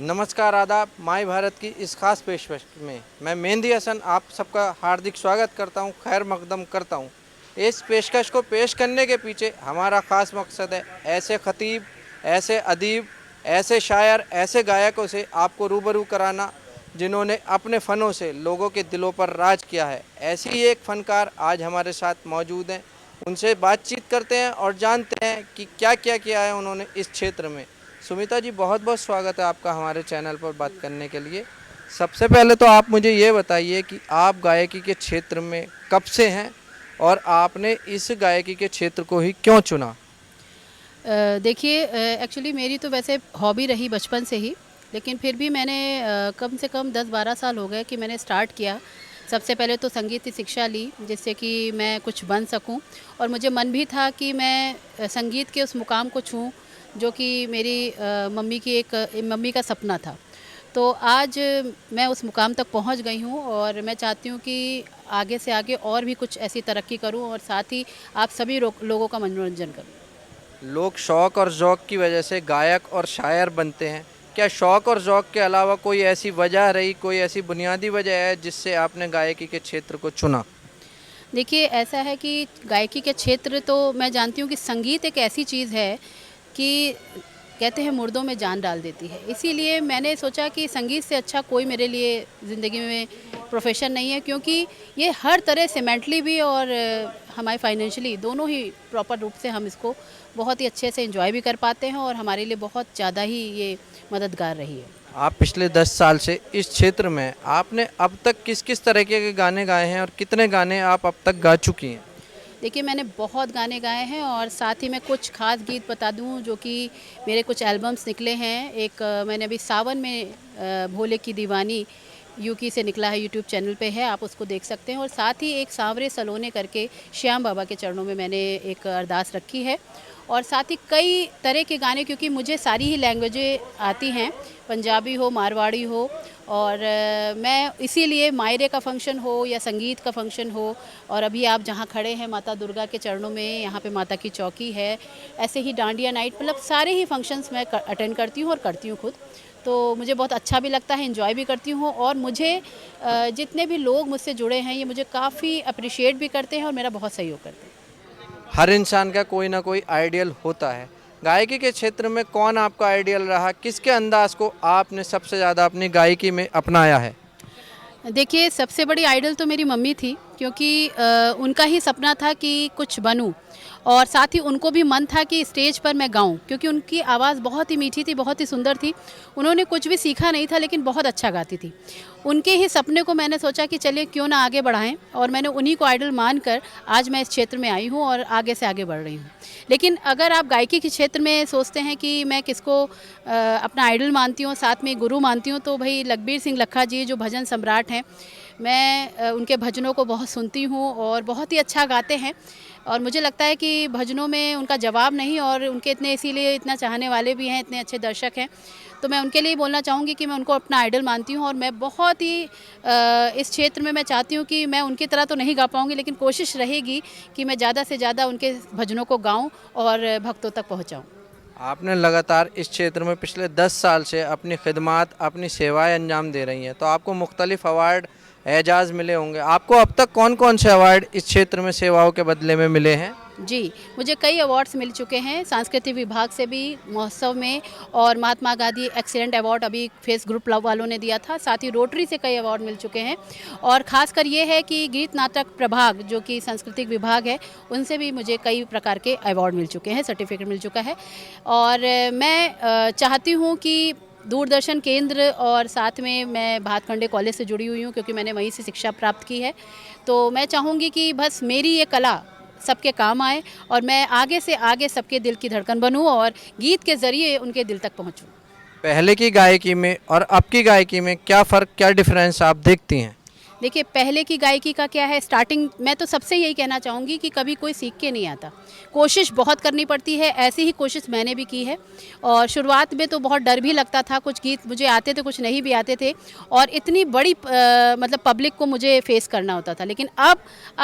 नमस्कार, आदाब। माई भारत की इस खास पेशकश में मैं मेहंदी हसन आप सबका हार्दिक स्वागत करता हूं, खैर मकदम करता हूं। इस पेशकश को पेश करने के पीछे हमारा ख़ास मकसद है ऐसे ख़तीब, ऐसे अदीब, ऐसे शायर, ऐसे गायकों से आपको रूबरू कराना जिन्होंने अपने फ़नों से लोगों के दिलों पर राज किया है। ऐसे ही एक फ़नकार आज हमारे साथ मौजूद हैं। उनसे बातचीत करते हैं और जानते हैं कि क्या क्या किया है उन्होंने इस क्षेत्र में। सुमिता जी, बहुत बहुत स्वागत है आपका हमारे चैनल पर बात करने के लिए। सबसे पहले तो आप मुझे ये बताइए कि आप गायकी के क्षेत्र में कब से हैं और आपने इस गायकी के क्षेत्र को ही क्यों चुना? देखिए, एक्चुअली मेरी तो वैसे हॉबी रही बचपन से ही, लेकिन फिर भी मैंने कम से कम 10-12 साल हो गए कि मैंने स्टार्ट किया। सबसे पहले तो संगीत की शिक्षा ली जिससे कि मैं कुछ बन सकूं, और मुझे मन भी था कि मैं संगीत के उस मुकाम को छूं जो कि मेरी मम्मी का सपना था। तो आज मैं उस मुकाम तक पहुंच गई हूं और मैं चाहती हूं कि आगे से आगे और भी कुछ ऐसी तरक्की करूं और साथ ही आप सभी लोगों का मनोरंजन करूं। लोग शौक़ और ज़ौक़ की वजह से गायक और शायर बनते हैं। क्या शौक़ और ज़ौक़ के अलावा कोई ऐसी वजह रही, कोई ऐसी बुनियादी वजह है जिससे आपने गायकी के क्षेत्र को चुना? देखिए, ऐसा है कि गायकी के क्षेत्र तो मैं जानती हूँ कि संगीत एक ऐसी चीज़ है कि कहते हैं मुर्दों में जान डाल देती है। इसीलिए मैंने सोचा कि संगीत से अच्छा कोई मेरे लिए ज़िंदगी में प्रोफ़ेशन नहीं है, क्योंकि ये हर तरह से मेंटली भी और हमारे फाइनेंशियली दोनों ही प्रॉपर रूप से हम इसको बहुत ही अच्छे से एंजॉय भी कर पाते हैं, और हमारे लिए बहुत ज़्यादा ही ये मददगार रही है। आप पिछले 10 साल से इस क्षेत्र में हैं। आपने अब तक किस-किस तरीके के गाने गाए हैं और कितने गाने आप अब तक गा चुकी हैं? देखिए, मैंने बहुत गाने गाए हैं और साथ ही मैं कुछ ख़ास गीत बता दूं जो कि मेरे कुछ एल्बम्स निकले हैं। एक मैंने अभी सावन में भोले की दीवानी यूकी से निकला है, यूट्यूब चैनल पे है, आप उसको देख सकते हैं। और साथ ही एक सांवरे सलोने करके श्याम बाबा के चरणों में मैंने एक अरदास रखी है। और साथ ही कई तरह के गाने, क्योंकि मुझे सारी ही लैंग्वेजें आती हैं, पंजाबी हो, मारवाड़ी हो, और मैं इसीलिए मायरे का फंक्शन हो या संगीत का फंक्शन हो, और अभी आप जहाँ खड़े हैं माता दुर्गा के चरणों में, यहाँ पे माता की चौकी है, ऐसे ही डांडिया नाइट, मतलब सारे ही फंक्शंस मैं अटेंड करती हूँ और करती हूँ खुद। तो मुझे बहुत अच्छा भी लगता है, एंजॉय भी करती हूँ, और मुझे जितने भी लोग मुझसे जुड़े हैं ये मुझे काफ़ी अप्रिशिएट भी करते हैं और मेरा बहुत सहयोग करते हैं। हर इंसान का कोई ना कोई आइडियल होता है। गायकी के क्षेत्र में कौन आपका आइडियल रहा? किसके अंदाज़ को आपने सबसे ज़्यादा अपनी गायकी में अपनाया है? देखिए, सबसे बड़ी आइडल तो मेरी मम्मी थी, क्योंकि उनका ही सपना था कि कुछ बनूं, और साथ ही उनको भी मन था कि स्टेज पर मैं गाऊं, क्योंकि उनकी आवाज़ बहुत ही मीठी थी, बहुत ही सुंदर थी। उन्होंने कुछ भी सीखा नहीं था, लेकिन बहुत अच्छा गाती थी। उनके ही सपने को मैंने सोचा कि चलिए क्यों ना आगे बढ़ाएं, और मैंने उन्हीं को आइडल मानकर आज मैं इस क्षेत्र में आई हूं और आगे से आगे बढ़ रही हूं। लेकिन अगर आप गायकी के क्षेत्र में सोचते हैं कि मैं किसको अपना आइडल मानती हूँ, साथ में गुरु मानती हूँ, तो भाई लखबीर सिंह लखा जी जो भजन सम्राट हैं, मैं उनके भजनों को बहुत सुनती हूँ और बहुत ही अच्छा गाते हैं। और मुझे लगता है कि भजनों में उनका जवाब नहीं, और उनके इतने इसीलिए इतना चाहने वाले भी हैं, इतने अच्छे दर्शक हैं। तो मैं उनके लिए बोलना चाहूँगी कि मैं उनको अपना आइडल मानती हूँ, और मैं बहुत ही इस क्षेत्र में मैं चाहती हूँ कि मैं उनकी तरह तो नहीं गा पाऊँगी, लेकिन कोशिश रहेगी कि मैं ज़्यादा से ज़्यादा उनके भजनों को गाऊँ और भक्तों तक पहुँचाऊँ। आपने लगातार इस क्षेत्र में पिछले 10 साल से अपनी खिदमात, अपनी सेवाएं अंजाम दे रही हैं, तो आपको मुख्तलिफ अवार्ड, एजाज़ मिले होंगे। आपको अब तक कौन-कौन से अवार्ड इस क्षेत्र में सेवाओं के बदले में मिले हैं? जी, मुझे कई अवार्ड्स मिल चुके हैं, सांस्कृतिक विभाग से भी महोत्सव में, और महात्मा गांधी एक्सीलेंट अवार्ड अभी फेस ग्रुप क्लब वालों ने दिया था, साथ ही रोटरी से कई अवार्ड मिल चुके हैं। और ख़ासकर ये है कि गीत नाटक प्रभाग जो कि सांस्कृतिक विभाग है, उनसे भी मुझे कई प्रकार के अवार्ड मिल चुके हैं, सर्टिफिकेट मिल चुका है। और मैं चाहती हूँ कि दूरदर्शन केंद्र, और साथ में मैं भातखंडे कॉलेज से जुड़ी हुई हूँ क्योंकि मैंने वहीं से शिक्षा प्राप्त की है। तो मैं चाहूँगी कि बस मेरी ये कला सबके काम आए, और मैं आगे से आगे सबके दिल की धड़कन बनूं और गीत के ज़रिए उनके दिल तक पहुंचूं। पहले की गायकी में और अब की गायकी में क्या फ़र्क, क्या डिफरेंस आप देखती हैं? देखिए पहले की गायकी का क्या है, स्टार्टिंग मैं तो सबसे यही कहना चाहूँगी कि कभी कोई सीख के नहीं आता, कोशिश बहुत करनी पड़ती है। ऐसी ही कोशिश मैंने भी की है और शुरुआत में तो बहुत डर भी लगता था, कुछ गीत मुझे आते थे कुछ नहीं भी आते थे और इतनी बड़ी मतलब पब्लिक को मुझे फेस करना होता था। लेकिन अब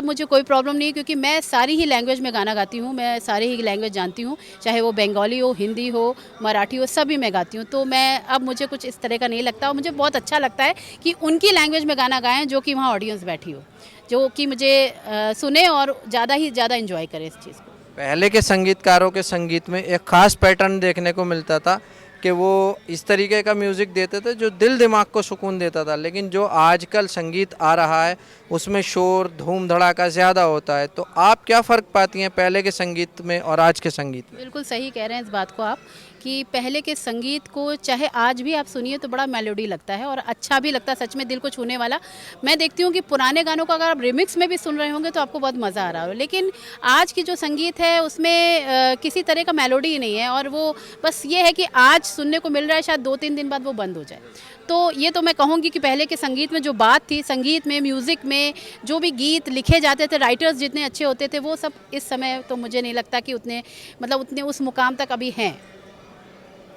मुझे कोई प्रॉब्लम नहीं है क्योंकि मैं सारी ही लैंग्वेज में गाना गाती हूँ, मैं सारी ही लैंग्वेज जानती हूँ, चाहे वो बंगाली हो, हिंदी हो, मराठी हो, सभी मैं गाती हूँ। तो मैं अब मुझे कुछ इस तरह का नहीं लगता और मुझे बहुत अच्छा लगता है कि उनकी लैंग्वेज में गाना गाएं जो कि वहाँ ऑडियंस बैठी हो, जो कि मुझे सुने और ज़्यादा ही ज़्यादा एंजॉय करे इस चीज़ को। पहले के संगीतकारों के संगीत में एक खास पैटर्न देखने को मिलता था कि वो इस तरीके का म्यूज़िक देते थे जो दिल दिमाग को सुकून देता था, लेकिन जो आजकल संगीत आ रहा है उसमें शोर धूम धड़ाका ज़्यादा होता है। तो आप क्या फ़र्क पाती हैं पहले के संगीत में और आज के संगीत में? बिल्कुल सही कह रहे हैं इस बात को आप कि पहले के संगीत को चाहे आज भी आप सुनिए तो बड़ा मेलोडी लगता है और अच्छा भी लगता है, सच में दिल को छूने वाला। मैं देखती हूँ कि पुराने गानों को अगर आप रिमिक्स में भी सुन रहे होंगे तो आपको बहुत मज़ा आ रहा हो, लेकिन आज की जो संगीत है उसमें किसी तरह का मेलोडी ही नहीं है और वो बस ये है कि आज सुनने को मिल रहा है, शायद 2-3 दिन बाद वो बंद हो जाए। तो ये तो मैं कहूँगी कि पहले के संगीत में जो बात थी, संगीत में, म्यूज़िक में जो भी गीत लिखे जाते थे, राइटर्स जितने अच्छे होते थे, वो सब इस समय तो मुझे नहीं लगता कि उतने मतलब उतने उस मुकाम तक अभी हैं।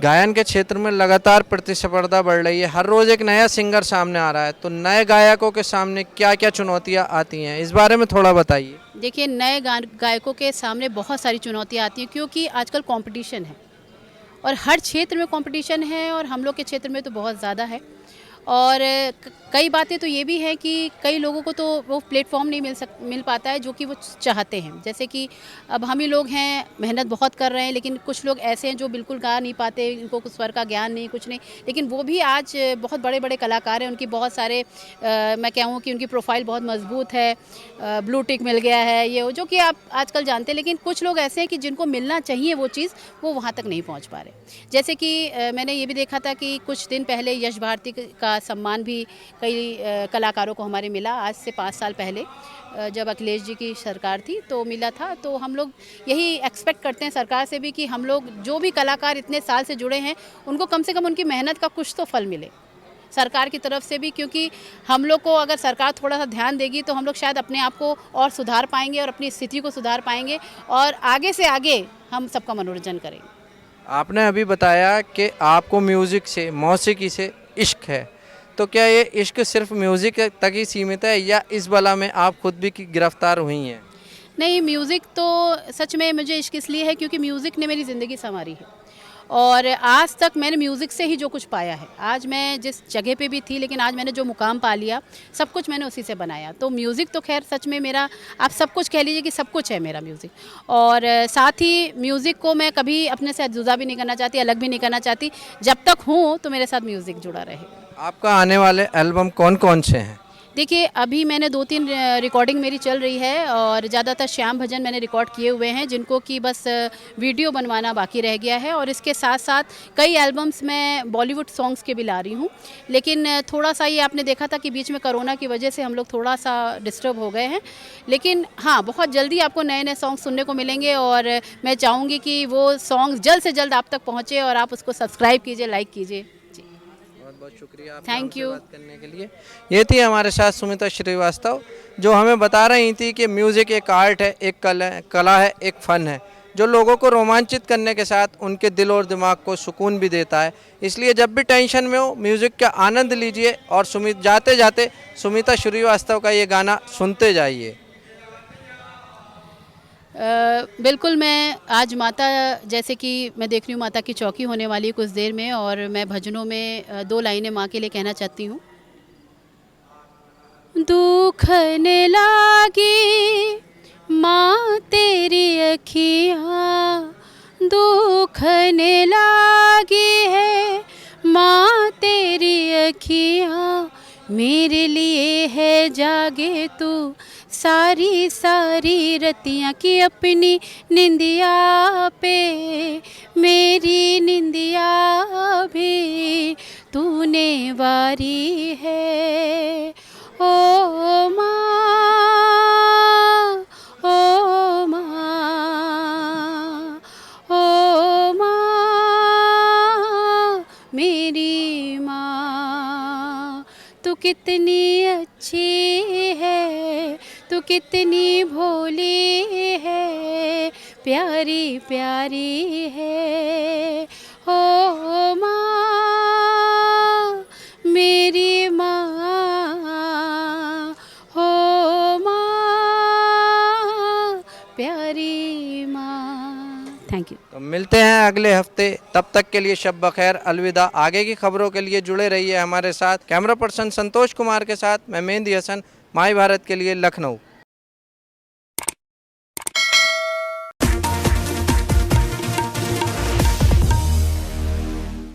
गायन के क्षेत्र में लगातार प्रतिस्पर्धा बढ़ रही है, हर रोज़ एक नया सिंगर सामने आ रहा है, तो नए गायकों के सामने क्या क्या चुनौतियाँ आती हैं, इस बारे में थोड़ा बताइए। देखिए नए गायकों के सामने बहुत सारी चुनौतियाँ आती हैं क्योंकि आजकल कंपटीशन है और हर क्षेत्र में कंपटीशन है और हम लोग के क्षेत्र में तो बहुत ज़्यादा है। और कई बातें तो ये भी हैं कि कई लोगों को तो वो प्लेटफॉर्म नहीं मिल पाता है जो कि वो चाहते हैं। जैसे कि अब हम ही लोग हैं, मेहनत बहुत कर रहे हैं, लेकिन कुछ लोग ऐसे हैं जो बिल्कुल गा नहीं पाते, इनको कुछ स्वर का ज्ञान नहीं, कुछ नहीं, लेकिन वो भी आज बहुत बड़े बड़े कलाकार हैं। उनकी बहुत सारे मैं कहूँ कि उनकी प्रोफाइल बहुत मजबूत है, ब्लू टिक मिल गया है, ये वो जो कि आप आजकल जानते हैं। लेकिन कुछ लोग ऐसे हैं कि जिनको मिलना चाहिए वो चीज़, वो वहाँ तक नहीं पहुँच पा रहे। जैसे कि मैंने ये भी देखा था कि कुछ दिन पहले यश भारती का सम्मान भी कई कलाकारों को हमारे मिला, आज से 5 साल पहले जब अखिलेश जी की सरकार थी तो मिला था। तो हम लोग यही एक्सपेक्ट करते हैं सरकार से भी कि हम लोग जो भी कलाकार इतने साल से जुड़े हैं उनको कम से कम उनकी मेहनत का कुछ तो फल मिले सरकार की तरफ से भी, क्योंकि हम लोग को अगर सरकार थोड़ा सा ध्यान देगी तो हम लोग शायद अपने आप को और सुधार पाएंगे और अपनी स्थिति को सुधार पाएंगे और आगे से आगे हम सबका मनोरंजन करेंगे। आपने अभी बताया कि आपको म्यूज़िक से, मौसीकी से इश्क है, तो क्या ये इश्क सिर्फ म्यूज़िक तक ही सीमित है या इस बला में आप खुद भी गिरफ्तार हुई हैं? नहीं, म्यूज़िक तो सच में मुझे इश्क इसलिए है क्योंकि म्यूज़िक ने मेरी ज़िंदगी संवारी है और आज तक मैंने म्यूज़िक से ही जो कुछ पाया है। आज मैं जिस जगह पे भी थी, लेकिन आज मैंने जो मुकाम पा लिया, सब कुछ मैंने उसी से बनाया। तो म्यूज़िक तो खैर सच में मेरा, आप सब कुछ कह लीजिए कि सब कुछ है मेरा म्यूज़िक। और साथ ही म्यूज़िक को मैं कभी अपने से जुदा भी नहीं करना चाहती, अलग भी नहीं करना चाहती। जब तक हूँ तो मेरे साथ म्यूज़िक जुड़ा रहे। आपका आने वाले एल्बम कौन कौन से हैं? देखिए अभी मैंने 2-3 रिकॉर्डिंग मेरी चल रही है और ज़्यादातर श्याम भजन मैंने रिकॉर्ड किए हुए हैं जिनको कि बस वीडियो बनवाना बाकी रह गया है। और इसके साथ साथ कई एल्बम्स मैं बॉलीवुड सॉन्ग्स के भी ला रही हूँ, लेकिन थोड़ा सा ये आपने देखा था कि बीच में कोरोना की वजह से हम लोग थोड़ा सा डिस्टर्ब हो गए हैं। लेकिन हाँ, बहुत जल्दी आपको नए नए सॉन्ग सुनने को मिलेंगे और मैं चाहूँगी कि वो सॉन्ग जल्द से जल्द आप तक पहुँचे और आप उसको सब्सक्राइब कीजिए, लाइक कीजिए। बहुत शुक्रिया आपका थैंक हमसे यू। बात करने के लिए। ये थी हमारे साथ सुमिता श्रीवास्तव, जो हमें बता रही थी कि म्यूज़िक एक आर्ट है, एक कला है, एक फ़न है जो लोगों को रोमांचित करने के साथ उनके दिल और दिमाग को सुकून भी देता है। इसलिए जब भी टेंशन में हो, म्यूज़िक का आनंद लीजिए और जाते जाते सुमिता श्रीवास्तव का ये गाना सुनते जाइए। बिल्कुल, मैं आज माता, जैसे कि मैं देख रही हूँ माता की चौकी होने वाली है कुछ देर में, और मैं भजनों में 2 लाइनें माँ के लिए कहना चाहती हूँ। दुखने लागी माँ तेरी अखियाँ, दुखने लागी है माँ तेरी अखियाँ, मेरे लिए है जागे तू सारी सारी रतियाँ की अपनी निंदिया पे, मेरी निंदिया भी तूने वारी है। ओ माँ, ओ माँ, ओ माँ, मेरी माँ, तू कितनी अच्छी है, तू कितनी भोली है, प्यारी प्यारी है। ओ माँ, मेरी माँ, हो माँ, प्यारी माँ। Thank you. तो मिलते हैं अगले हफ्ते, तब तक के लिए शब बखैर, अलविदा। आगे की खबरों के लिए जुड़े रहिए हमारे साथ। कैमरा पर्सन संतोष कुमार के साथ मैं मेहंदी हसन, माई भारत के लिए, लखनऊ।